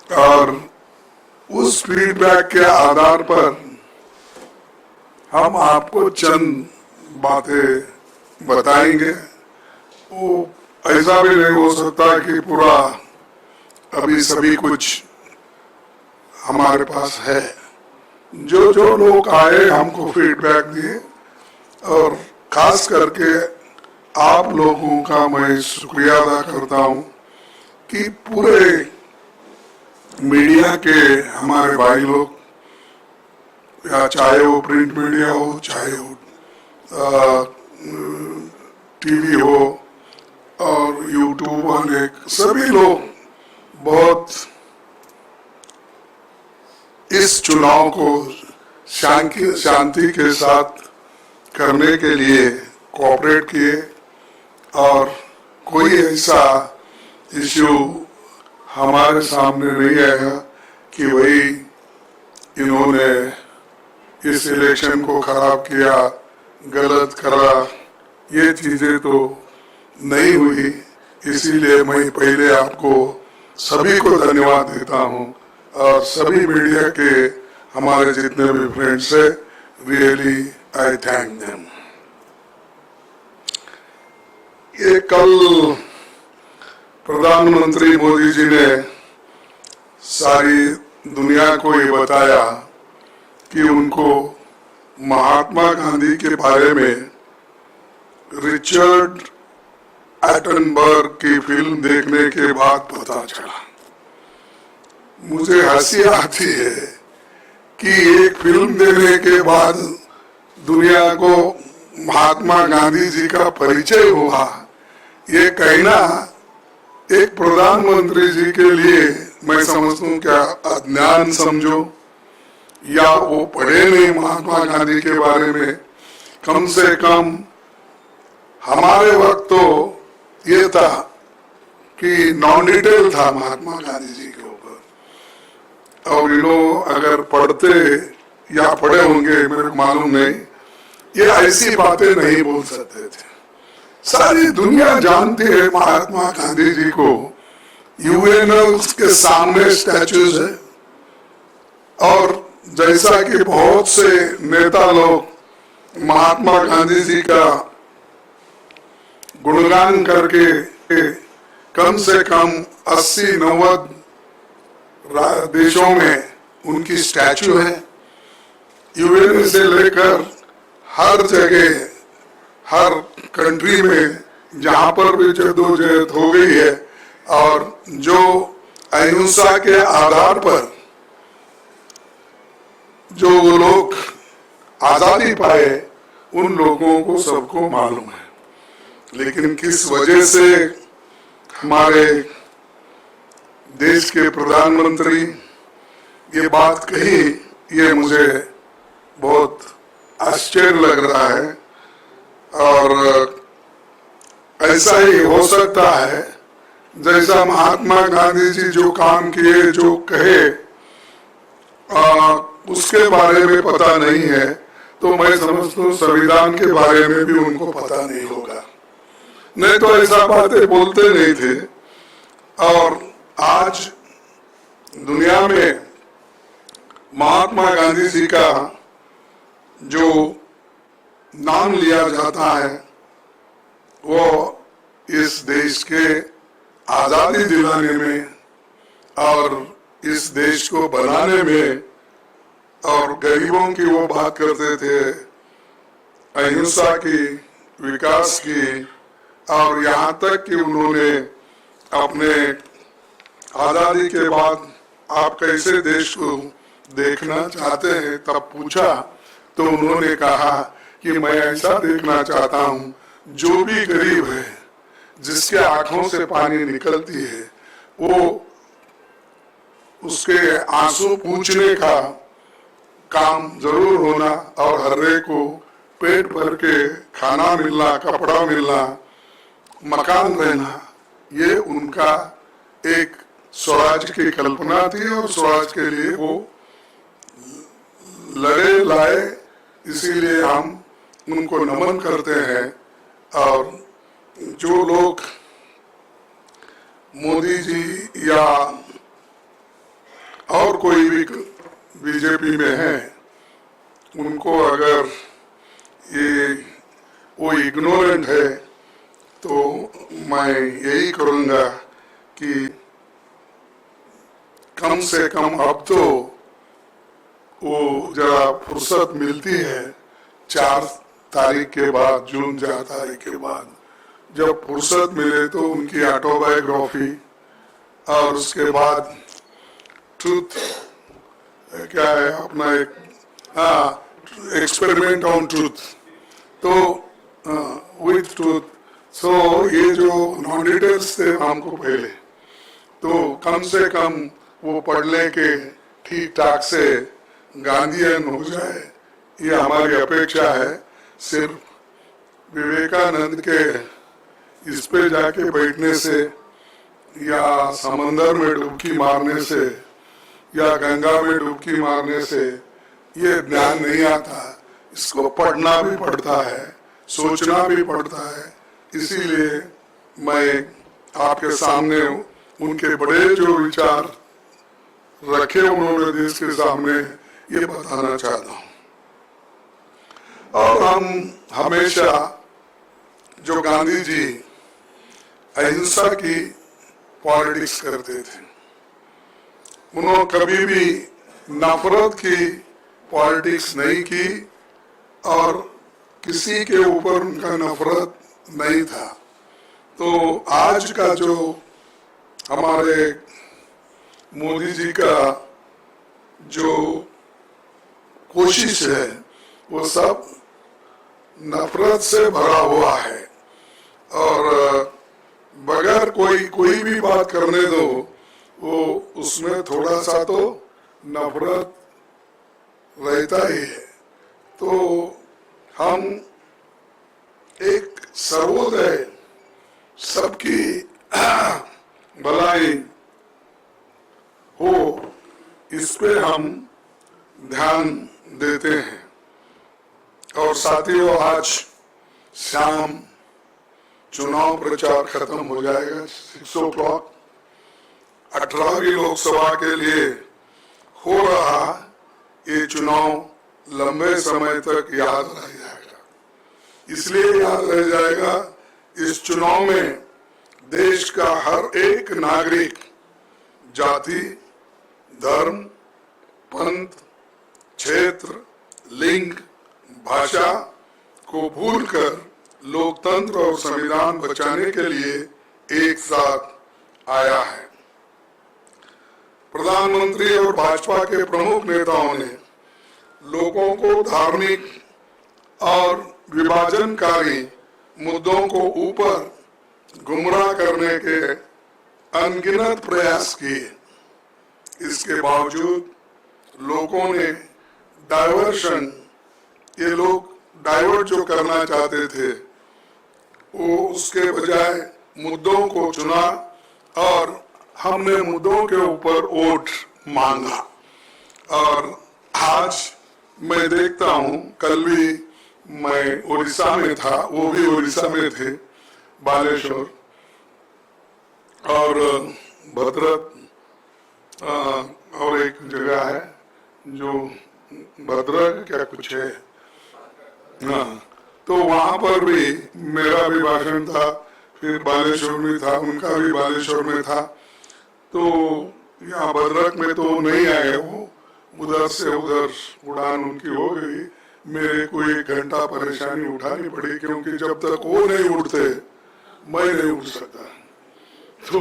और उस फीडबैक के आधार पर हम आपको चंद बातें बताएंगे। वो ऐसा भी नहीं हो सकता कि पूरा अभी सभी कुछ हमारे पास है। जो जो लोग आए हमको फीडबैक दिए, और खास करके आप लोगों का मैं शुक्रिया अदा करता हूं कि पूरे मीडिया के हमारे भाई लोग, या चाहे वो प्रिंट मीडिया हो, चाहे वो टीवी हो और यूट्यूब वाले, सभी लोग बहुत इस चुनाव को शांति के साथ करने के लिए कोऑपरेट किए, और कोई ऐसा इश्यू हमारे सामने नहीं आया कि वही इन्होंने इस इलेक्शन को खराब किया, गलत करा। ये चीजें तो नहीं हुई। इसीलिए मैं पहले आपको सभी को धन्यवाद देता हूं, और सभी मीडिया के हमारे जितने भी फ्रेंड्स है, रियली आई थैंक देम। ये कल प्रधानमंत्री मोदी जी ने सारी दुनिया को ये बताया कि उनको महात्मा गांधी के बारे में रिचर्ड एटनबर्ग की फिल्म देखने के बाद पता चला। मुझे हंसी आती है कि एक फिल्म देखने के बाद दुनिया को महात्मा गांधी जी का परिचय हुआ। ये कहना एक प्रधानमंत्री जी के लिए मैं समझता हूँ क्या अज्ञान समझो, या वो पढ़े नहीं महात्मा गांधी के बारे में। कम से कम हमारे वक्त तो ये था कि नॉन डिटेल था महात्मा गांधी जी के ऊपर, और अगर पढ़ते या पढ़े होंगे मेरे को मालूम नहीं, ये ऐसी बातें नहीं बोल सकते थे। सारी दुनिया जानती है महात्मा गांधी जी को। यूएन के सामने स्टैचूज है, और जैसा कि बहुत से नेता लोग महात्मा गांधी जी का गुणगान करके कम से कम 80-90 देशों में उनकी स्टैचू है। यूएन से लेकर हर जगह, हर कंट्री में जहां पर भी जद्दोजहद हो गई है, और जो अहिंसा के आधार पर जो वो लोग आजादी पाए, उन लोगों को सबको मालूम है। लेकिन किस वजह से हमारे देश के प्रधानमंत्री ये बात कही, ये मुझे बहुत आश्चर्य लग रहा है। और ऐसा ही हो सकता है जैसा महात्मा गांधी जी जो काम किए, जो कहे, उसके बारे में पता नहीं है, तो मैं समझता हूँ संविधान के बारे में भी उनको पता नहीं होगा, नहीं तो ऐसा बातें बोलते नहीं थे। और आज दुनिया में महात्मा गांधी जी का जो नाम लिया जाता है, वो इस देश के आजादी दिलाने में और इस देश को बनाने में, और गरीबों की वो बात करते थे, अहिंसा की, विकास की, और यहाँ तक कि उन्होंने अपने आजादी के बाद आप कैसे देश को देखना चाहते हैं तब पूछा, तो उन्होंने कहा कि मैं ऐसा देखना चाहता हूँ जो भी गरीब है, जिसके आंखों से पानी निकलती है, वो उसके आंसू पूछने का काम जरूर होना, और हर एक को पेट भर के खाना मिलना, कपड़ा मिलना, मकान रहना, ये उनका एक स्वराज की कल्पना थी, और स्वराज के लिए वो लड़े लाए। इसीलिए हम उनको नमन करते हैं। और जो लोग मोदी जी या कोई भी बीजेपी में है उनको अगर ये वो इग्नोरेंट है तो मैं यही करूंगा कि कम से कम अब तो वो जरा फुर्सत मिलती है 4 तारीख के बाद, जून 4 तारीख के बाद जब फुर्सत मिले तो उनकी ऑटोबायोग्राफी और उसके बाद ट्रूथ क्या है अपना एक एक्सपेरिमेंट ऑन ट्रूथ, तो विथ ट्रूथ, सो ये जो नॉन डिटेल्स थे हमको पहले तो कम से कम वो पढ़ने के ठीक ठाक से गांधीयन हो जाए, ये हमारी अपेक्षा है। सिर्फ विवेकानंद के इस पे जाके बैठने से या समंदर में डुबकी मारने से या गंगा में डुबकी मारने से ये ज्ञान नहीं आता, इसको पढ़ना भी पड़ता है, सोचना भी पड़ता है। इसीलिए मैं आपके सामने उनके बड़े जो विचार रखे उन्होंने देश के सामने ये बताना चाहता हूँ। और हम हमेशा जो गांधी जी अहिंसा की पॉलिटिक्स करते थे, उन्होंने कभी भी नफरत की पॉलिटिक्स नहीं की और किसी के ऊपर उनका नफरत नहीं था। तो आज का जो हमारे मोदी जी का जो कोशिश है वो सब नफरत से भरा हुआ है और बगैर कोई भी बात करने दो वो उसमें थोड़ा सा तो नफरत रहता ही है। तो हम एक सर्वोदय सबकी भलाई हो इस पे हम ध्यान देते हैं। और साथियों, आज शाम चुनाव प्रचार खत्म हो जाएगा 6 o'clock। 18वीं लोकसभा के लिए हो रहा ये चुनाव लंबे समय तक याद रह जाएगा। इसलिए याद रह जाएगा, इस चुनाव में देश का हर एक नागरिक जाति, धर्म, पंथ, क्षेत्र, लिंग, भाषा को भूलकर लोकतंत्र और संविधान बचाने के लिए एक साथ आया है। प्रधानमंत्री और भाजपा के प्रमुख नेताओं ने लोगों को धार्मिक और विभाजनकारी मुद्दों को ऊपर गुमराह करने के अनगिनत प्रयास किए। इसके बावजूद लोगों ने ये लोग डाइवर्ट जो करना चाहते थे वो उसके बजाय मुद्दों को चुना और हमने मुद्दों के ऊपर वोट मांगा। और आज मैं देखता हूँ, कल भी मैं उड़ीसा में था, वो भी उड़ीसा में थे, बालेश्वर और भद्रक और एक जगह है जो भद्रक क्या कुछ है, हाँ, तो वहां पर भी मेरा भी भाषण था, फिर बालेश्वर में था, उनका भी बालेश्वर में था। तो यहाँ भद्रक में तो नहीं आए वो, उधर से उधर उड़ान उनकी हो गई। मेरे को 1 घंटा परेशानी उठानी पड़ी क्योंकि जब तक वो नहीं उड़ते मैं नहीं उड़ सकता। तो